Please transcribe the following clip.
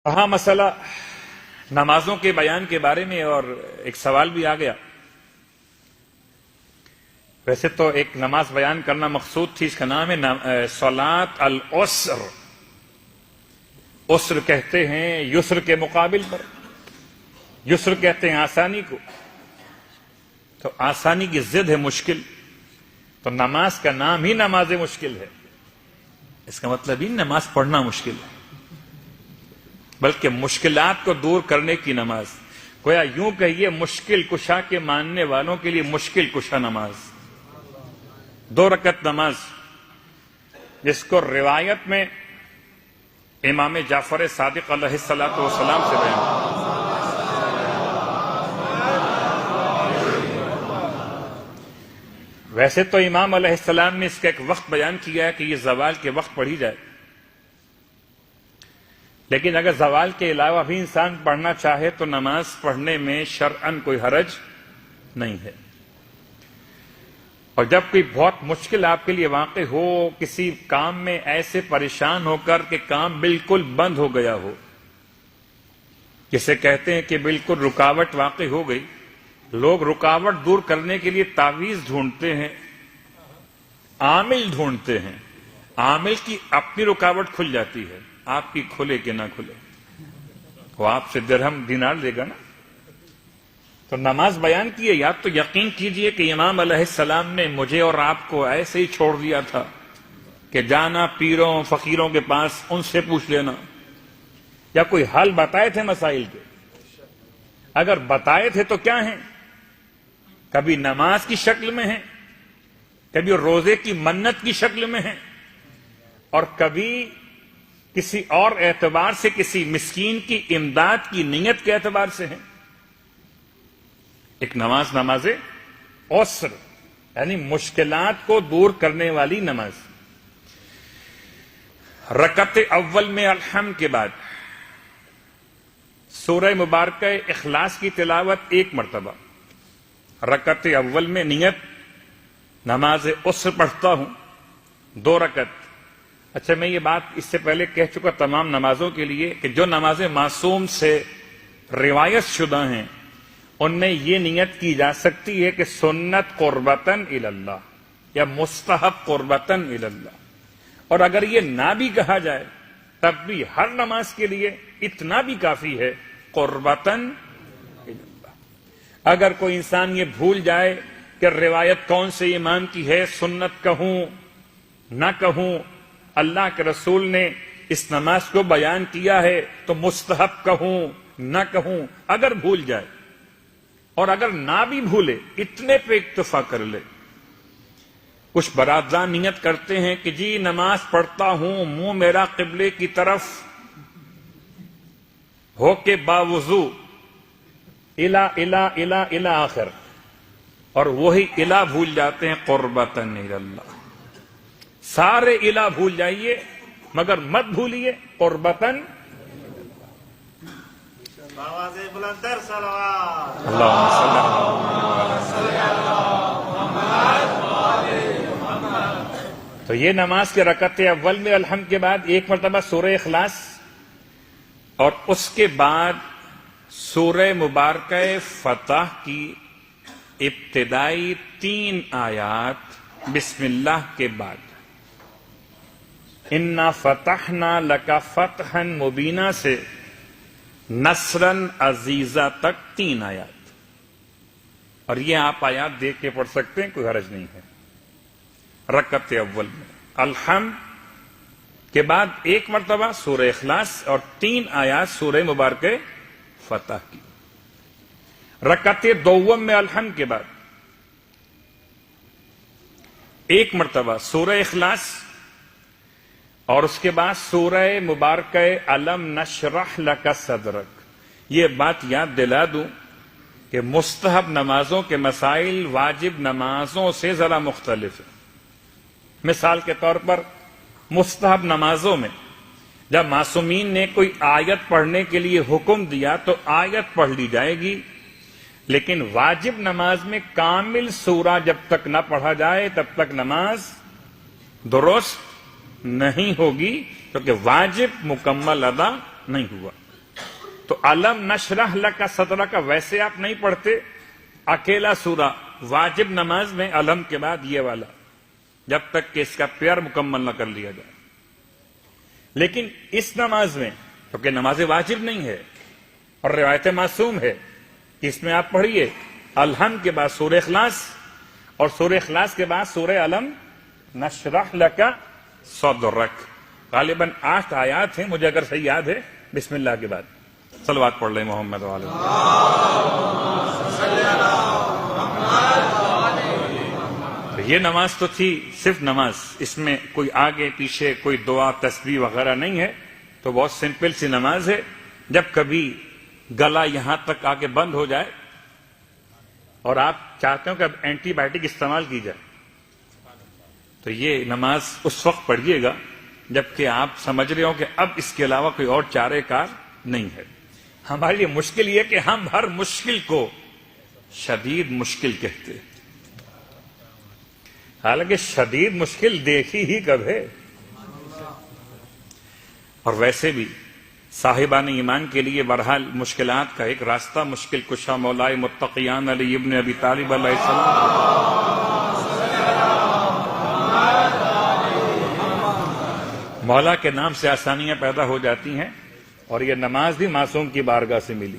ہاں مسئلہ نمازوں کے بیان کے بارے میں اور ایک سوال بھی آ گیا۔ ویسے تو ایک نماز بیان کرنا مقصود تھی، اس کا نام ہے صلاۃ العسر۔ عسر کہتے ہیں یسر کے مقابل پر، یسر کہتے ہیں آسانی کو، تو آسانی کی ضد ہے مشکل، تو نماز کا نام ہی نماز مشکل ہے۔ اس کا مطلب ہی نماز پڑھنا مشکل ہے، بلکہ مشکلات کو دور کرنے کی نماز۔ گویا یوں کہیے مشکل کشا کے ماننے والوں کے لیے مشکل کشا نماز، 2 رکعت نماز، جس کو روایت میں امام جعفر صادق علیہ الصلوۃ والسلام سے بیان۔ ویسے تو امام علیہ السلام نے اس کا ایک وقت بیان کیا ہے کہ یہ زوال کے وقت پڑھی جائے، لیکن اگر زوال کے علاوہ بھی انسان پڑھنا چاہے تو نماز پڑھنے میں شرعاً کوئی حرج نہیں ہے۔ اور جب کوئی بہت مشکل آپ کے لیے واقع ہو، کسی کام میں ایسے پریشان ہو کر کہ کام بالکل بند ہو گیا ہو، جسے کہتے ہیں کہ بالکل رکاوٹ واقع ہو گئی، لوگ رکاوٹ دور کرنے کے لیے تعویذ ڈھونڈتے ہیں، عامل ڈھونڈتے ہیں، عامل کی اپنی رکاوٹ کھل جاتی ہے، آپ کی کھلے کہ نہ کھلے، وہ آپ سے درہم دینار لے گا نا۔ تو نماز بیان کی ہے، یا تو یقین کیجئے کہ امام علیہ السلام نے مجھے اور آپ کو ایسے ہی چھوڑ دیا تھا کہ جانا پیروں فقیروں کے پاس، ان سے پوچھ لینا، یا کوئی حل بتائے تھے مسائل کے؟ اگر بتائے تھے تو کیا ہیں؟ کبھی نماز کی شکل میں ہیں، کبھی روزے کی منت کی شکل میں ہیں، اور کبھی کسی اور اعتبار سے کسی مسکین کی امداد کی نیت کے اعتبار سے ہیں۔ ایک نماز عسر، یعنی مشکلات کو دور کرنے والی نماز۔ رکعت اول میں الحمد کے بعد سورہ مبارکہ اخلاص کی تلاوت 1 مرتبہ۔ رکعت اول میں نیت نماز عسر پڑھتا ہوں، 2 رکعت۔ اچھا، میں یہ بات اس سے پہلے کہہ چکا تمام نمازوں کے لیے کہ جو نمازیں معصوم سے روایت شدہ ہیں ان میں یہ نیت کی جا سکتی ہے کہ سنت قربتاً الی اللہ یا مستحب قربتاً الی اللہ، اور اگر یہ نہ بھی کہا جائے تب بھی ہر نماز کے لیے اتنا بھی کافی ہے، قربتاً الی اللہ۔ اگر کوئی انسان یہ بھول جائے کہ روایت کون سے امام کی ہے، سنت کہوں نہ کہوں، اللہ کے رسول نے اس نماز کو بیان کیا ہے تو مستحب کہوں نہ کہوں، اگر بھول جائے اور اگر نہ بھی بھولے اتنے پہ اکتفا کر لے۔ کچھ برادران نیت کرتے ہیں کہ جی نماز پڑھتا ہوں، منہ میرا قبلے کی طرف ہو کے باوضو الا الا الا الا آخر، اور وہی الا بھول جاتے ہیں قربتاً الی اللہ۔ سارے الا بھول جائیے مگر مت بھولیے قربتاً۔ تو یہ نماز کے رکعت اول میں الحمد کے بعد 1 مرتبہ سورہ اخلاص، اور اس کے بعد سورہ مبارکہ فتح کی ابتدائی 3 آیات بسم اللہ کے بعد، انا فتحنا لک فتحا مبینا سے نصرن عزیزہ تک 3 آیات، اور یہ آپ آیات دیکھ کے پڑھ سکتے ہیں، کوئی حرج نہیں ہے۔ رکعت اول میں الحمد کے بعد 1 مرتبہ سورہ اخلاص اور 3 آیات سورہ مبارکہ فتح کی۔ رکعت دوم میں الحمد کے بعد 1 مرتبہ سورہ اخلاص، اور اس کے بعد سورہ مبارکہ علم نشرح لک صدرک۔ یہ بات یاد دلا دوں کہ مستحب نمازوں کے مسائل واجب نمازوں سے ذرا مختلف ہیں۔ مثال کے طور پر مستحب نمازوں میں جب معصومین نے کوئی آیت پڑھنے کے لیے حکم دیا تو آیت پڑھ لی جائے گی، لیکن واجب نماز میں کامل سورہ جب تک نہ پڑھا جائے تب تک نماز درست نہیں ہوگی، کیونکہ واجب مکمل ادا نہیں ہوا۔ تو علم نشرح لک صدرک کا ویسے آپ نہیں پڑھتے، اکیلا سورہ واجب نماز میں علم کے بعد یہ والا، جب تک کہ اس کا پیار مکمل نہ کر لیا جائے۔ لیکن اس نماز میں، کیونکہ نماز واجب نہیں ہے اور روایت معصوم ہے، اس میں آپ پڑھیے الحمد کے بعد سورہ اخلاص، اور سورہ اخلاص کے بعد سورہ علم نشرح لک صدرک۔ غالباً 8 آیات ہیں، مجھے اگر صحیح یاد ہے، بسم اللہ کے بعد صلوات پڑھ لیں محمد وعلی۔ تو یہ نماز تو تھی صرف نماز، اس میں کوئی آگے پیچھے کوئی دعا تسبیح وغیرہ نہیں ہے، تو بہت سمپل سی نماز ہے۔ جب کبھی گلا یہاں تک آ کے بند ہو جائے اور آپ چاہتے ہو کہ اب اینٹی بائیوٹک استعمال کی جائے، تو یہ نماز اس وقت پڑھیے گا جبکہ آپ سمجھ رہے ہو کہ اب اس کے علاوہ کوئی اور چارے کار نہیں ہے۔ ہمارے لیے مشکل یہ کہ ہم ہر مشکل کو شدید مشکل کہتے ہیں، حالانکہ شدید مشکل دیکھی ہی کب ہے۔ اور ویسے بھی صاحبان ایمان کے لیے بہرحال مشکلات کا ایک راستہ مشکل کشا مولائے متقیان علی ابن ابی طالب علیہ السلام، مولا کے نام سے آسانیاں پیدا ہو جاتی ہیں، اور یہ نماز بھی معصوم کی بارگاہ سے ملی۔